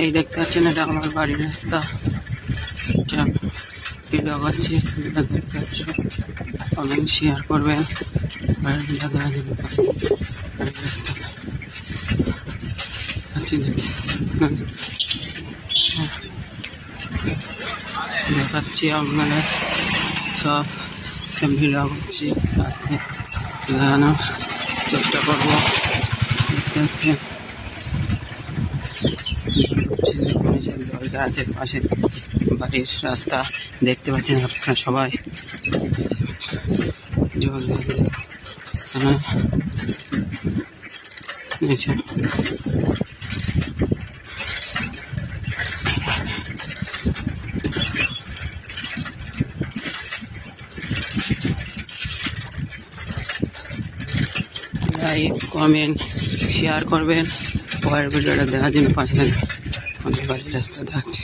এই দেখতে পাচ্ছেন, এটা আমার বাড়ির রাস্তা। ভিডিও করছি, এটা দেখতে পাচ্ছ, কমেন্ট শেয়ার করবেন। দেখাচ্ছি আপনারা সব ভিডিও করছি, দেখানোর চেষ্টা করবো। দেখতে আছে পাশে বাড়ির রাস্তা, দেখতে পাচ্ছেন আপনারা সবাই। জল লাইক, কমেন্ট, শেয়ার করবেন। পরের ভিডিওটা দেখার জন্য পাশে থাকবেন। অনেক বাড়ির রাস্তা দেখাচ্ছি।